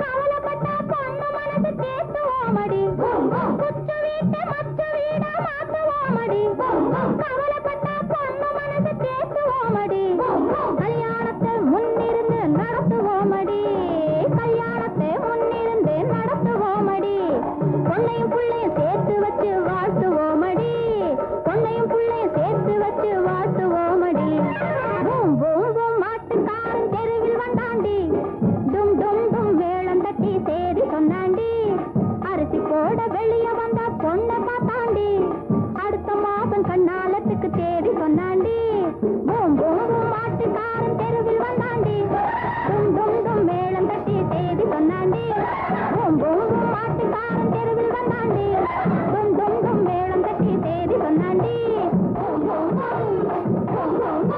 கவலைப்பட்ட பொண்ணு மனசு தேத்துவோமடி குச்சு வீட்டு மச்சு வீடா மாத்துவோமடி கவலைப்பட்ட பொண்ணு மனசு தேத்துவோமடி கல்யாணத்தை முன்னிருந்து நடத்துவோமடி கல்யாணத்தை முன்னிருந்து நடத்துவோமடி பொண்ணையும் புள்ளையும் சேர்த்து வச்சு வாழ்த்துவோமடி பொண்ணையும் புள்ளையும் சேர்த்து வச்சு வாழ்த்துவோமடி பூம் பூம் பூம் மாட்டுக்காரன் தெருவில் வந்தாண்டி டும் டும் டும் வேளம் தட்டி சேதி சொன்னாண்டி அரிசி போட வெளிய வந்தா பொண்ணை பார்த்தாண்டி அடுத்த மாசம் கண்ணாலத்துக்கு தேதி சொன்னாண்டி பூம் பூம் பூம் மாட்டுக்காரன் தெருவில் வந்தாண்டி டும் டும் டும் வேளம் தட்டி சேதி சொன்னாண்டி பூம் பூம்